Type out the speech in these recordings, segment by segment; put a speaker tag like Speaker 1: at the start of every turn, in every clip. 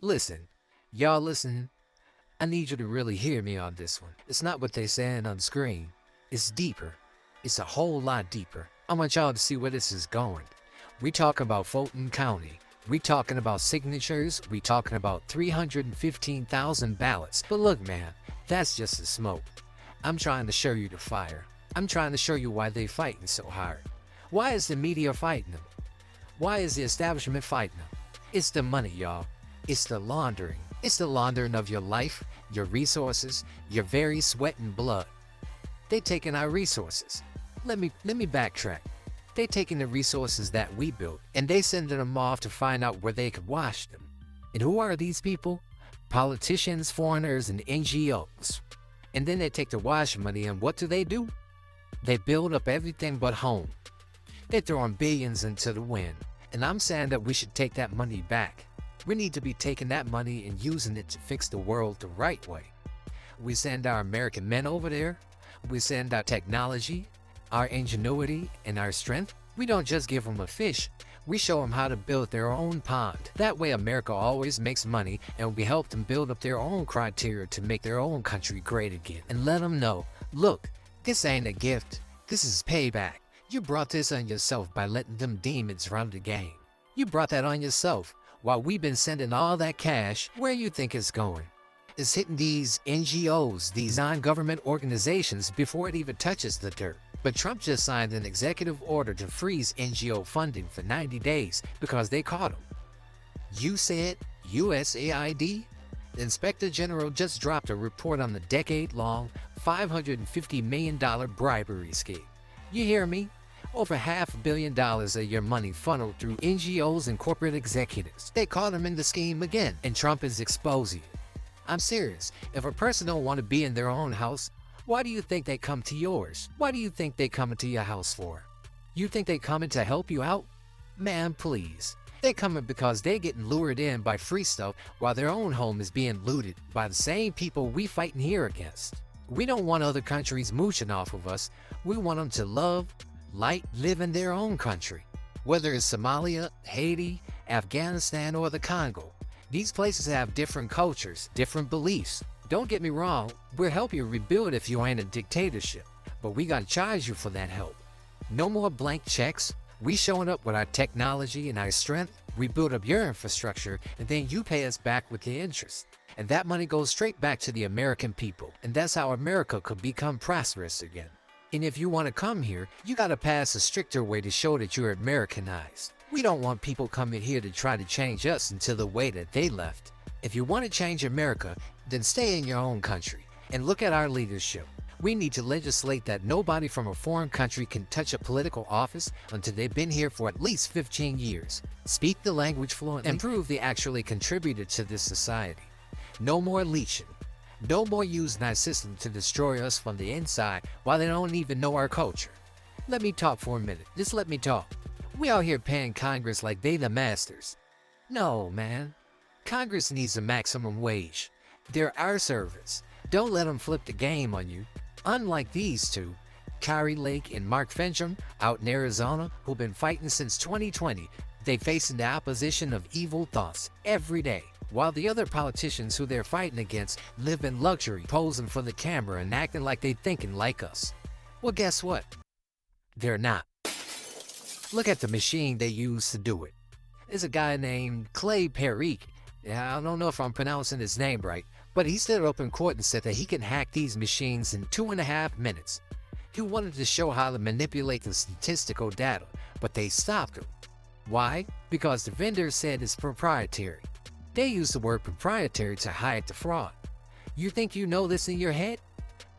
Speaker 1: Listen, y'all listen. I need you to really hear me on this one. It's not what they saying on screen. It's deeper. It's a whole lot deeper. I want y'all to see where this is going. We talking about Fulton County. We talking about signatures. We talking about 315,000 ballots. But look, man, that's just the smoke. I'm trying to show you the fire. I'm trying to show you why they fighting so hard. Why is the media fighting them? Why is the establishment fighting them? It's the money, y'all. It's the laundering. It's the laundering of your life, your resources, your very sweat and blood. They taking our resources. Let me backtrack. They taking the resources that we built and they sending them off to find out where they could wash them. And who are these people? Politicians, foreigners, and NGOs. And then they take the wash money and what do? They build up everything but home. They're throwing billions into the wind. And I'm saying that we should take that money back. We need to be taking that money and using it to fix the world the right way. We send our American men over there. We send our technology, our ingenuity, and our strength. We don't just give them a fish. We show them how to build their own pond. That way America always makes money, and we help them build up their own criteria to make their own country great again. And let them know, look, this ain't a gift. This is payback. You brought this on yourself by letting them demons run the game. You brought that on yourself while we've been sending all that cash. Where you think it's going? It's hitting these NGOs, these non-government organizations, before it even touches the dirt. But Trump just signed an executive order to freeze NGO funding for 90 days because they caught him. You said USAID? The Inspector General just dropped a report on the decade-long $550 million bribery scheme. You hear me? Over $500 million of your money funneled through NGOs and corporate executives. They caught him in the scheme again, and Trump is exposing it. I'm serious. If a person don't want to be in their own house, why do you think they come to yours? Why do you think they come into your house for? You think they coming to help you out? Man, please. They coming because they getting lured in by free stuff while their own home is being looted by the same people we fighting here against. We don't want other countries mooching off of us. We want them to love, live in their own country. Whether it's Somalia, Haiti, Afghanistan, or the Congo. These places have different cultures, different beliefs. Don't get me wrong, we'll help you rebuild if you ain't a dictatorship, but we gotta charge you for that help. No more blank checks. We showing up with our technology and our strength. We build up your infrastructure, and then you pay us back with the interest. And that money goes straight back to the American people, and that's how America could become prosperous again. And if you want to come here, you gotta pass a stricter way to show that you're Americanized. We don't want people coming here to try to change us into the way that they left. If you want to change America, then stay in your own country. And look at our leadership. We need to legislate that nobody from a foreign country can touch a political office until they've been here for at least 15 years, speak the language fluently, and prove they actually contributed to this society. No more leeching. No more using our system to destroy us from the inside while they don't even know our culture. Let me talk for a minute. Just let me talk. We out here paying Congress like they the masters. No, man. Congress needs a maximum wage. They're our servants. Don't let them flip the game on you. Unlike these two, Kari Lake and Mark Fincham out in Arizona, who've been fighting since 2020, they facing the opposition of evil thoughts every day, while the other politicians who they're fighting against live in luxury, posing for the camera and acting like they thinking like us. Well, guess what? They're not. Look at the machine they use to do it. There's a guy named Parikh. I don't know if I'm pronouncing his name right, but he stood up in court and said that he can hack these machines in 2.5 minutes. He wanted to show how to manipulate the statistical data, but they stopped him. Why? Because the vendor said it's proprietary. They use the word proprietary to hide the fraud. You think you know this in your head?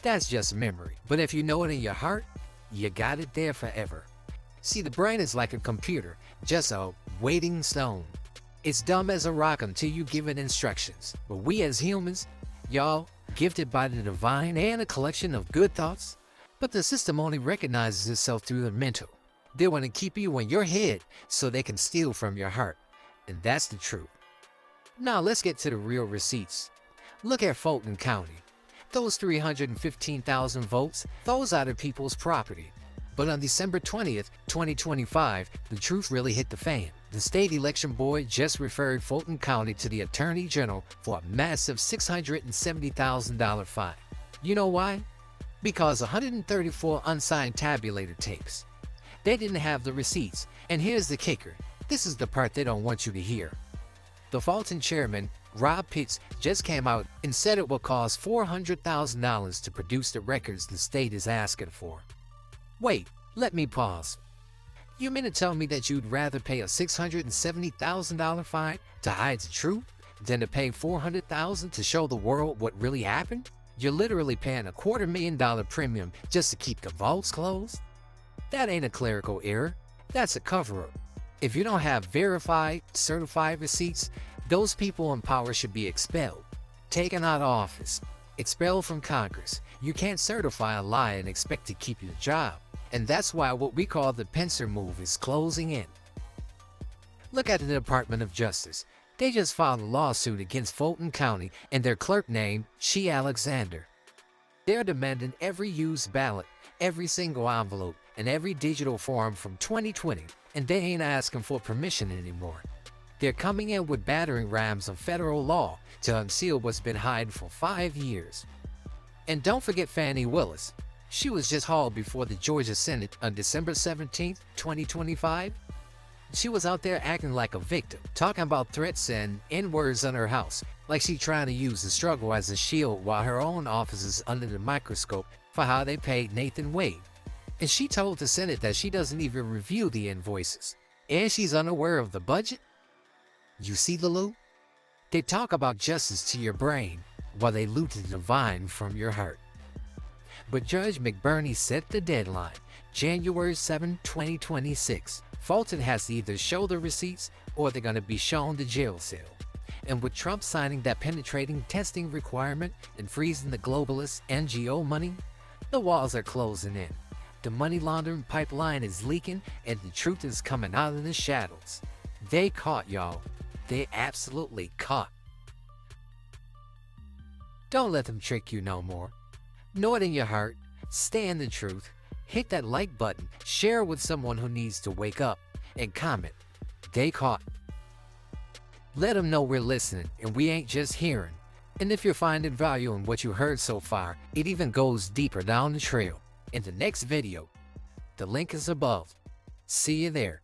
Speaker 1: That's just memory. But if you know it in your heart, you got it there forever. See, the brain is like a computer, just a waiting stone. It's dumb as a rock until you give it instructions. But we as humans, y'all, gifted by the divine and a collection of good thoughts, but the system only recognizes itself through the mental. They want to keep you in your head so they can steal from your heart. And that's the truth. Now let's get to the real receipts. Look at Fulton County. Those 315,000 votes, those are the people's property. But on December 20th, 2025, the truth really hit the fan. The state election board just referred Fulton County to the Attorney General for a massive $670,000 fine. You know why? Because 134 unsigned tabulator tapes. They didn't have the receipts, and here's the kicker. This is the part they don't want you to hear. The Fulton chairman, Rob Pitts, just came out and said it will cost $400,000 to produce the records the state is asking for. Wait, let me pause. You mean to tell me that you'd rather pay a $670,000 fine to hide the truth than to pay $400,000 to show the world what really happened? You're literally paying a $250,000 premium just to keep the vaults closed? That ain't a clerical error. That's a cover-up. If you don't have verified, certified receipts, those people in power should be expelled, taken out of office, expelled from Congress. You can't certify a lie and expect to keep your job. And that's why what we call the Pincer move is closing in. Look at the Department of Justice. They just filed a lawsuit against Fulton County and their clerk named She Alexander. They're demanding every used ballot, every single envelope, and every digital form from 2020, and they ain't asking for permission anymore. They're coming in with battering rams of federal law to unseal what's been hidden for 5 years. And don't forget Fani Willis. She was just hauled before the Georgia Senate on December 17, 2025. She was out there acting like a victim, talking about threats and N-words on her house, like she trying to use the struggle as a shield while her own office is under the microscope for how they paid Nathan Wade. And she told the Senate that she doesn't even review the invoices, and she's unaware of the budget. You see the loot? They talk about justice to your brain while they loot the divine from your heart. But Judge McBurney set the deadline, January 7, 2026. Fulton has to either show the receipts or they're going to be shown the jail cell. And with Trump signing that penetrating testing requirement and freezing the globalist NGO money, the walls are closing in. The money laundering pipeline is leaking and the truth is coming out of the shadows. They caught y'all. They absolutely caught. Don't let them trick you no more. Know it in your heart, stay in the truth, hit that like button, share with someone who needs to wake up, and comment, they caught. Let them know we're listening and we ain't just hearing. And if you're finding value in what you heard so far, it even goes deeper down the trail. In the next video, the link is above. See you there.